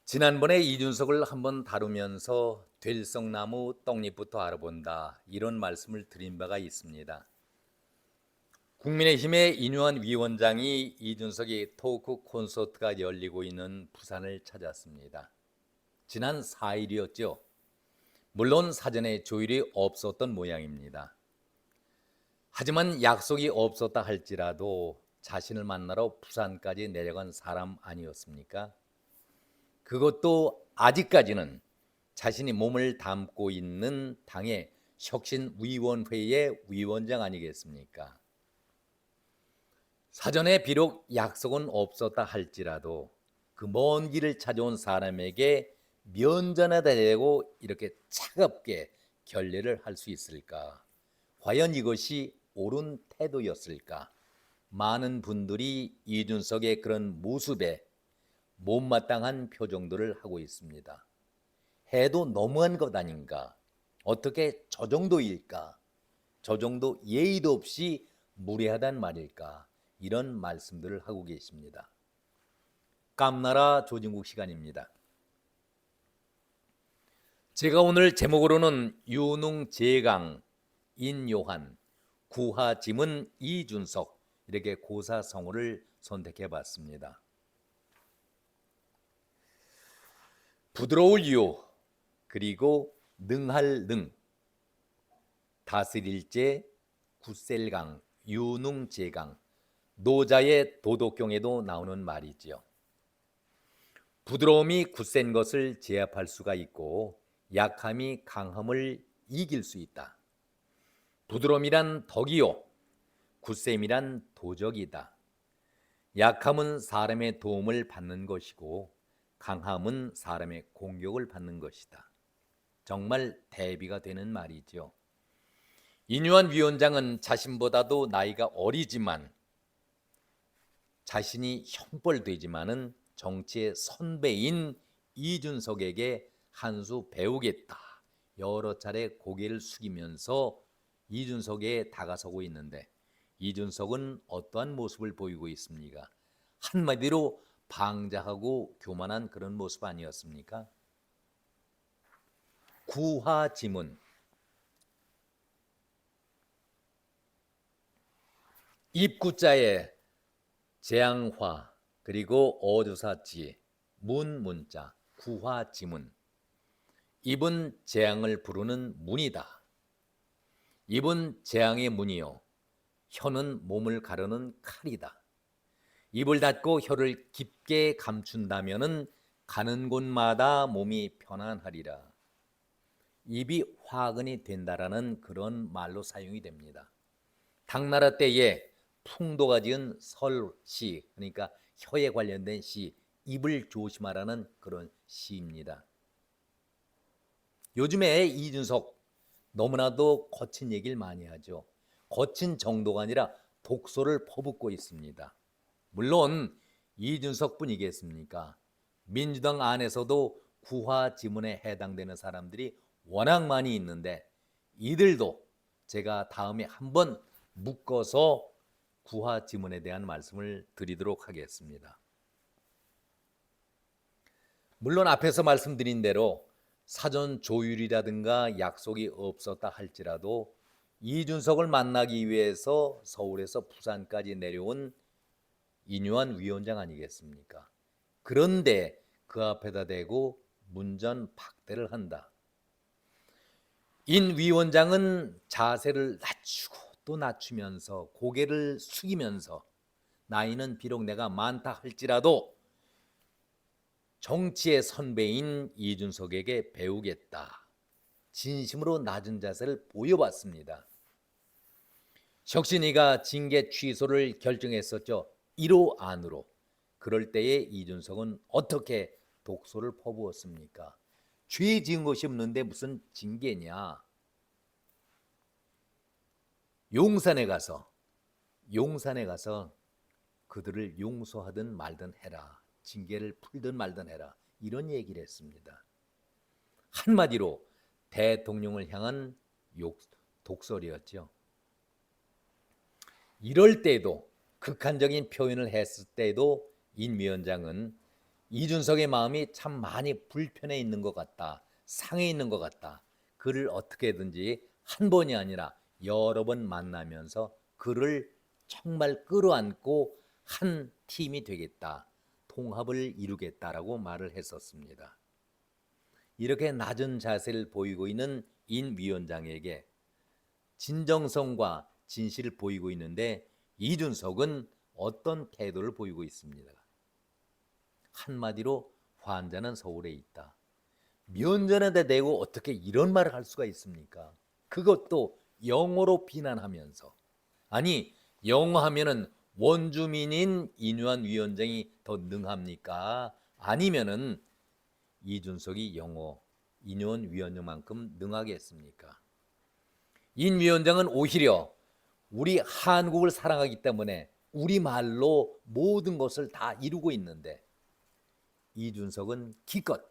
지난번에 이준석을 한번 다루면서 될성나무 떡잎부터 알아본다 이런 말씀을 드린 바가 있습니다. 국민의힘의 인유한 위원장이 이준석이 토크 콘서트가 열리고 있는 부산을 찾았습니다. 지난 4일이었죠. 물론 사전에 조율이 없었던 모양입니다. 하지만 약속이 없었다 할지라도 자신을 만나러 부산까지 내려간 사람 아니었습니까? 그것도 아직까지는 자신이 몸을 담고 있는 당의 혁신위원회의 위원장 아니겠습니까? 사전에 비록 약속은 없었다 할지라도 그 먼 길을 찾아온 사람에게 면전에다 대고 이렇게 차갑게 결례를 할 수 있을까? 과연 이것이 옳은 태도였을까? 많은 분들이 이준석의 그런 모습에 못마땅한 표정들을 하고 있습니다. 해도 너무한 것 아닌가? 어떻게 저 정도일까? 저 정도 예의도 없이 무례하단 말일까? 이런 말씀들을 하고 계십니다. 깜나라 조진국 시간입니다. 제가 오늘 제목으로는 유능재강, 인요한, 구하짐은 이준석 이렇게 고사성어를 선택해 봤습니다. 부드러울 유, 그리고 능할 능, 다스릴 제, 굳셀강, 유능재강, 노자의 도덕경에도 나오는 말이지요. 부드러움이 굳센 것을 제압할 수가 있고 약함이 강함을 이길 수 있다. 부드러움이란 덕이요, 굳셈이란 도적이다. 약함은 사람의 도움을 받는 것이고 강함은 사람의 공격을 받는 것이다. 정말 대비가 되는 말이죠. 인유한 위원장은 자신보다도 나이가 어리지만 자신이 형벌되지만은 정치의 선배인 이준석에게 한 수 배우겠다. 여러 차례 고개를 숙이면서 이준석에 다가서고 있는데 이준석은 어떠한 모습을 보이고 있습니까? 한마디로 방자하고 교만한 그런 모습 아니었습니까? 구하지문, 입구자에 재앙화, 그리고 어조사지, 문자, 구화지문. 입은 재앙을 부르는 문이다. 입은 재앙의 문이요, 혀는 몸을 가르는 칼이다. 입을 닫고 혀를 깊게 감춘다면은 가는 곳마다 몸이 편안하리라. 입이 화근이 된다라는 그런 말로 사용이 됩니다. 당나라 때에 풍도가 지은 설시, 그러니까 혀에 관련된 시, 입을 조심하라는 그런 시입니다. 요즘에 이준석 너무나도 거친 얘기를 많이 하죠. 거친 정도가 아니라 독소를 퍼붓고 있습니다. 물론 이준석뿐이겠습니까? 민주당 안에서도 구화지문에 해당되는 사람들이 워낙 많이 있는데 이들도 제가 다음에 한번 묶어서 구화지문에 대한 말씀을 드리도록 하겠습니다. 물론 앞에서 말씀드린 대로 사전 조율이라든가 약속이 없었다 할지라도 이준석을 만나기 위해서 서울에서 부산까지 내려온 인유한 위원장 아니겠습니까? 그런데 그 앞에다 대고 문전박대를 한다. 인 위원장은 자세를 낮추고 또 낮추면서 고개를 숙이면서 나이는 비록 내가 많다 할지라도 정치의 선배인 이준석에게 배우겠다. 진심으로 낮은 자세를 보여봤습니다. 혁신위가 징계 취소를 결정했었죠. 1호 안으로. 그럴 때에 이준석은 어떻게 독소를 퍼부었습니까? 죄 지은 것이 없는데 무슨 징계냐. 용산에 가서 그들을 용서하든 말든 해라. 징계를 풀든 말든 해라. 이런 얘기를 했습니다. 한마디로 대통령을 향한 독설이었죠. 이럴 때도 극한적인 표현을 했을 때도 인 위원장은 이준석의 마음이 참 많이 불편해 있는 것 같다. 상해 있는 것 같다. 그를 어떻게든지 한 번이 아니라 여러 번 만나면서 그를 정말 끌어안고 한 팀이 되겠다. 통합을 이루겠다라고 말을 했었습니다. 이렇게 낮은 자세를 보이고 있는 인 위원장에게 진정성과 진실을 보이고 있는데 이준석은 어떤 태도를 보이고 있습니다. 한마디로 환자는 서울에 있다. 면전에다 대고 어떻게 이런 말을 할 수가 있습니까? 그것도 영어로 비난하면서. 아니, 영어 하면은 원주민인 인유한 위원장이 더 능합니까? 아니면은 이준석이 영어 인유한 위원장만큼 능하겠습니까? 인 위원장은 오히려 우리 한국을 사랑하기 때문에 우리말로 모든 것을 다 이루고 있는데 이준석은 기껏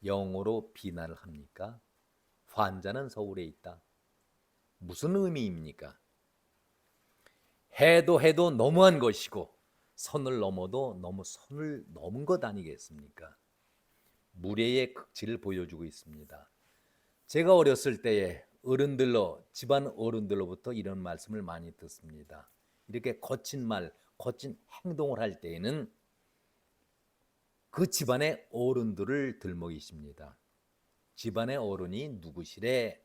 영어로 비난을 합니까? 환자는 서울에 있다. 무슨 의미입니까? 해도 너무한 것이고 선을 넘어도 너무 선을 넘은 것 아니겠습니까? 무례의 극치를 보여주고 있습니다. 제가 어렸을 때에 집안 어른들로부터 이런 말씀을 많이 듣습니다. 이렇게 거친 말, 거친 행동을 할 때에는 그 집안의 어른들을 들먹이십니다. 집안의 어른이 누구시래?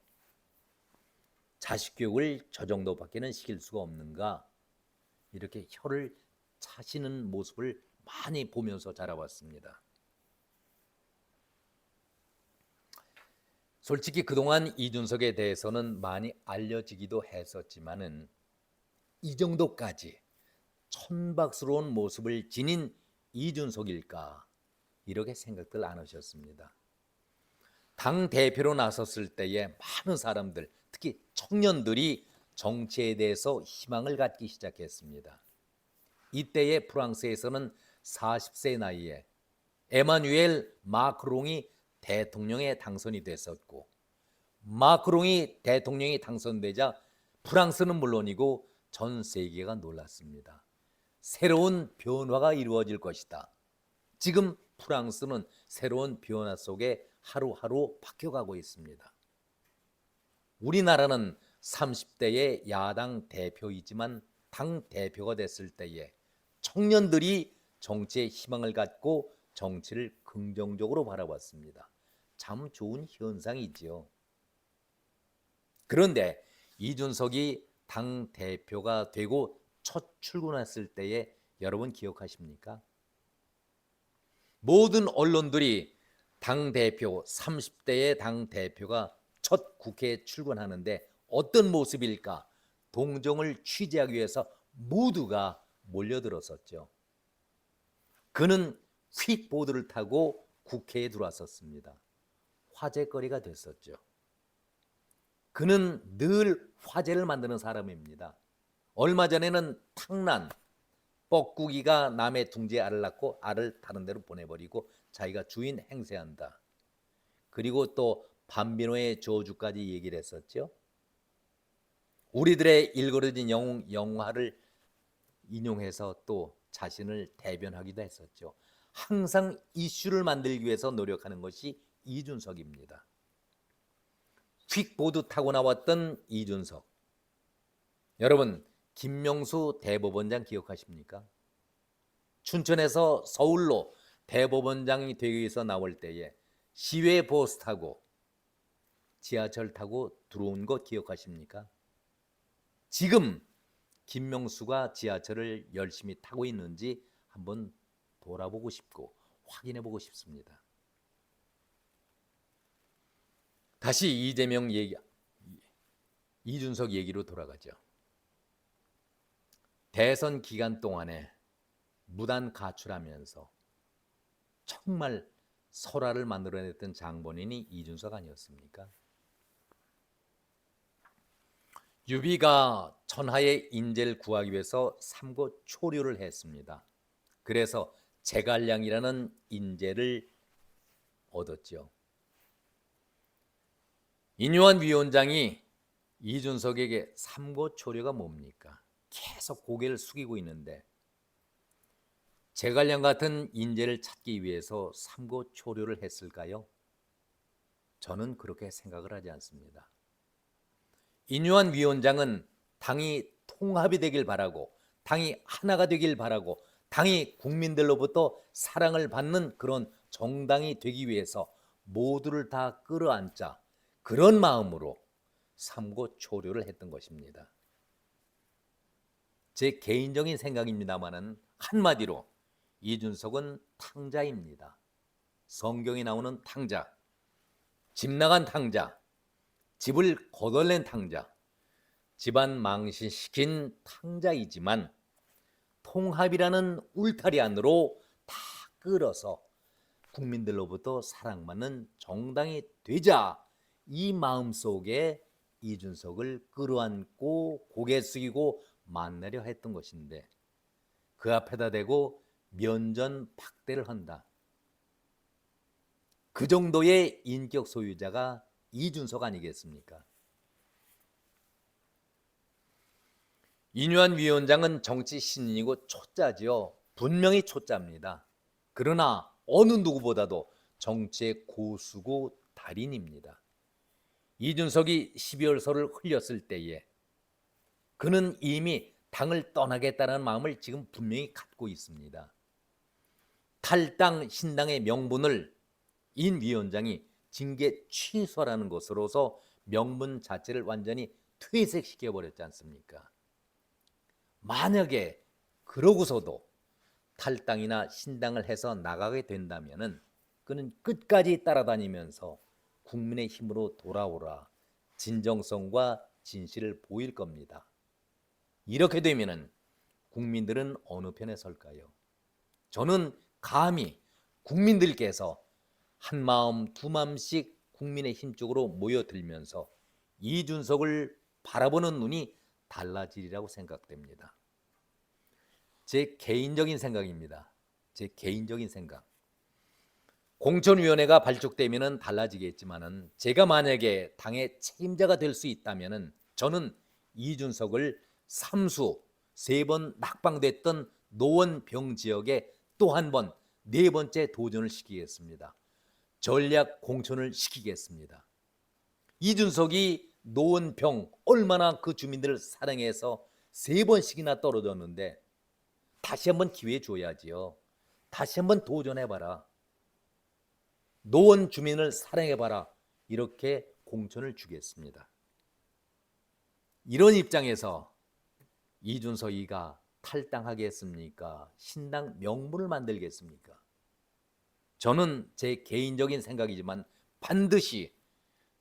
자식 교육을 저 정도밖에는 시킬 수가 없는가? 이렇게 혀를 차시는 모습을 많이 보면서 자라왔습니다. 솔직히 그동안 이준석에 대해서는 많이 알려지기도 했었지만은 이 정도까지 천박스러운 모습을 지닌 이준석일까? 이렇게 생각들 안 하셨습니다. 당 대표로 나섰을 때에 많은 사람들, 특히 청년들이 정치에 대해서 희망을 갖기 시작했습니다. 이때에 프랑스에서는 40세 나이에 에마뉴엘 마크롱이 대통령에 당선이 됐었고, 마크롱이 대통령이 당선되자 프랑스는 물론이고 전 세계가 놀랐습니다. 새로운 변화가 이루어질 것이다. 지금 프랑스는 새로운 변화 속에 하루하루 바뀌어가고 있습니다. 우리나라는 30대의 야당 대표이지만 당 대표가 됐을 때에 청년들이 정치에 희망을 갖고 정치를 긍정적으로 바라봤습니다. 참 좋은 현상이지요. 그런데 이준석이 당 대표가 되고 첫 출근했을 때에 여러분 기억하십니까? 모든 언론들이 당대표 30대의 당대표가 첫 국회에 출근하는데 어떤 모습일까? 동정을 취재하기 위해서 모두가 몰려들었었죠. 그는 퀵보드를 타고 국회에 들어왔었습니다. 화제거리가 됐었죠. 그는 늘 화제를 만드는 사람입니다. 얼마 전에는 탕난, 뻐꾸기가 남의 둥지에 알을 낳고 알을 다른 데로 보내버리고 자기가 주인 행세한다. 그리고 또 밤비노의 저주까지 얘기를 했었죠. 우리들의 일그러진 영화를 인용해서 또 자신을 대변하기도 했었죠. 항상 이슈를 만들기 위해서 노력하는 것이 이준석입니다. 퀵보드 타고 나왔던 이준석. 여러분, 김명수 대법원장 기억하십니까? 춘천에서 서울로 대법원장이 되기 위해서 나올 때에 시외 버스 타고 지하철 타고 들어온 거 기억하십니까? 지금 김명수가 지하철을 열심히 타고 있는지 한번 돌아보고 싶고 확인해 보고 싶습니다. 다시 이준석 얘기로 돌아가죠. 대선 기간 동안에 무단 가출하면서 정말 설화를 만들어냈던 장본인이 이준석 아니었습니까? 유비가 천하의 인재를 구하기 위해서 삼고 초려를 했습니다. 그래서 제갈량이라는 인재를 얻었죠. 인유한 위원장이 이준석에게 삼고 초려가 뭡니까? 계속 고개를 숙이고 있는데 제갈량 같은 인재를 찾기 위해서 삼고초려를 했을까요? 저는 그렇게 생각을 하지 않습니다. 인유한 위원장은 당이 통합이 되길 바라고, 당이 하나가 되길 바라고, 당이 국민들로부터 사랑을 받는 그런 정당이 되기 위해서 모두를 다 끌어안자, 그런 마음으로 삼고초려를 했던 것입니다. 제 개인적인 생각입니다마는 한마디로 이준석은 탕자입니다. 성경에 나오는 탕자, 집 나간 탕자, 집을 거덜낸 탕자, 집안 망신시킨 탕자이지만 통합이라는 울타리 안으로 다 끌어서 국민들로부터 사랑받는 정당이 되자, 이 마음속에 이준석을 끌어안고 고개 숙이고 만나려 했던 것인데, 그 앞에다 대고 면전박대를 한다. 그 정도의 인격 소유자가 이준석 아니겠습니까? 인유한 위원장은 정치 신인이고 초짜지요. 분명히 초짜입니다. 그러나 어느 누구보다도 정치의 고수고 달인입니다. 이준석이 12월서를 흘렸을 때에 그는 이미 당을 떠나겠다는 마음을 지금 분명히 갖고 있습니다. 탈당 신당의 명분을 인 위원장이 징계 취소라는 것으로서 명분 자체를 완전히 퇴색시켜버렸지 않습니까? 만약에 그러고서도 탈당이나 신당을 해서 나가게 된다면은 그는 끝까지 따라다니면서 국민의 힘으로 돌아오라, 진정성과 진실을 보일 겁니다. 이렇게 되면은 국민들은 어느 편에 설까요? 저는 감히 국민들께서 한 마음 두 마음씩 국민의 힘 쪽으로 모여들면서 이준석을 바라보는 눈이 달라지리라고 생각됩니다. 제 개인적인 생각입니다. 제 개인적인 생각. 공천위원회가 발족되면 달라지겠지만은 제가 만약에 당의 책임자가 될 수 있다면은 저는 이준석을 삼수 3번 낙방됐던 노원병 지역에 또 한 번 4번째 도전을 시키겠습니다. 전략 공천을 시키겠습니다. 이준석이 노원병 얼마나 그 주민들을 사랑해서 3번씩이나 떨어졌는데 다시 한번 기회 줘야지요. 다시 한번 도전해봐라. 노원 주민을 사랑해봐라. 이렇게 공천을 주겠습니다. 이런 입장에서 이준석이가 탈당하겠습니까? 신당 명분을 만들겠습니까? 저는 제 개인적인 생각이지만 반드시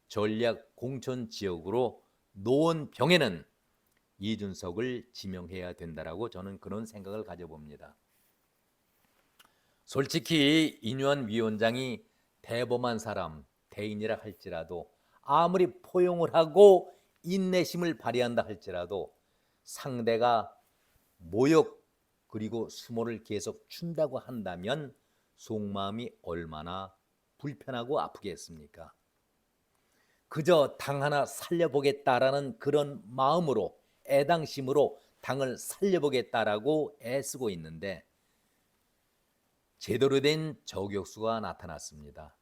전략 공천 지역으로 노원병에는 이준석을 지명해야 된다라고 저는 그런 생각을 가져봅니다. 솔직히 인유한 위원장이 대범한 사람, 대인이라 할지라도 아무리 포용을 하고 인내심을 발휘한다 할지라도 상대가 모욕 그리고 수모를 계속 준다고 한다면 속마음이 얼마나 불편하고 아프겠습니까? 그저 당 하나 살려보겠다라는 그런 마음으로, 애당심으로 당을 살려보겠다라고 애쓰고 있는데 제대로 된 저격수가 나타났습니다.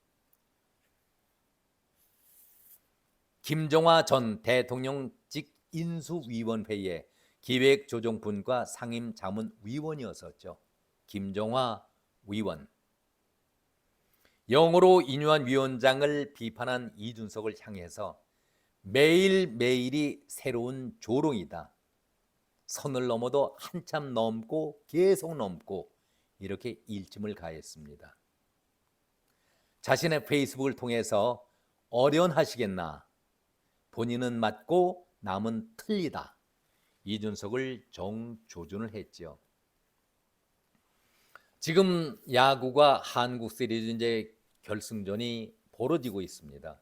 김종화 전 대통령직 인수위원회의 기획조정분과 상임자문위원이었었죠. 김종화 위원. 영어로 인유한 위원장을 비판한 이준석을 향해서 매일매일이 새로운 조롱이다. 선을 넘어도 한참 넘고 계속 넘고 이렇게 일침을 가했습니다. 자신의 페이스북을 통해서 어련하시겠나, 본인은 맞고 남은 틀리다, 이준석을 정조준을 했죠. 지금 야구가 한국 시리즈 이제 결승전이 벌어지고 있습니다.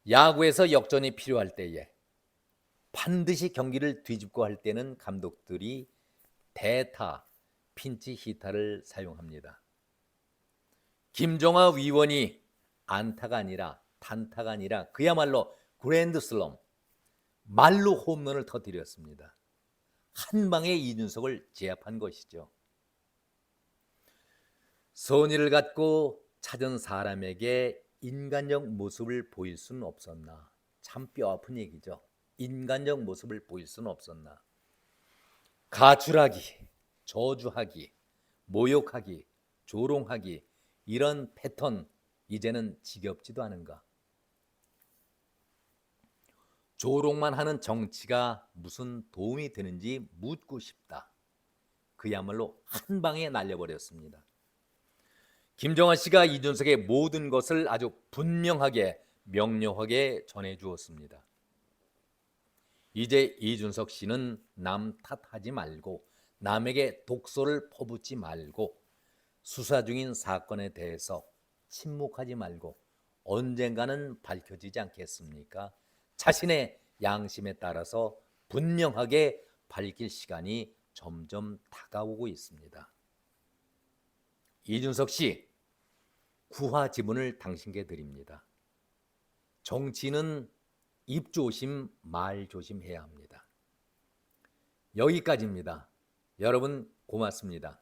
야구에서 역전이 필요할 때에 반드시 경기를 뒤집고 할 때는 감독들이 대타, 핀치 히터를 사용합니다. 김종화 위원이 안타가 아니라 단타가 아니라 그야말로 그랜드슬럼, 말로 홈런을 터뜨렸습니다. 한 방에 이준석을 제압한 것이죠. 선의를 갖고 찾은 사람에게 인간적 모습을 보일 수는 없었나. 참 뼈아픈 얘기죠. 인간적 모습을 보일 수는 없었나. 가출하기, 저주하기, 모욕하기, 조롱하기, 이런 패턴 이제는 지겹지도 않은가. 조롱만 하는 정치가 무슨 도움이 되는지 묻고 싶다. 그야말로 한 방에 날려버렸습니다. 김정은 씨가 이준석의 모든 것을 아주 분명하게 명료하게 전해주었습니다. 이제 이준석 씨는 남 탓하지 말고 남에게 독소를 퍼붓지 말고 수사 중인 사건에 대해서 침묵하지 말고 언젠가는 밝혀지지 않겠습니까? 자신의 양심에 따라서 분명하게 밝힐 시간이 점점 다가오고 있습니다. 이준석 씨, 구화 지문을 당신께 드립니다. 정치는 입 조심, 말 조심해야 합니다. 여기까지입니다. 여러분 고맙습니다.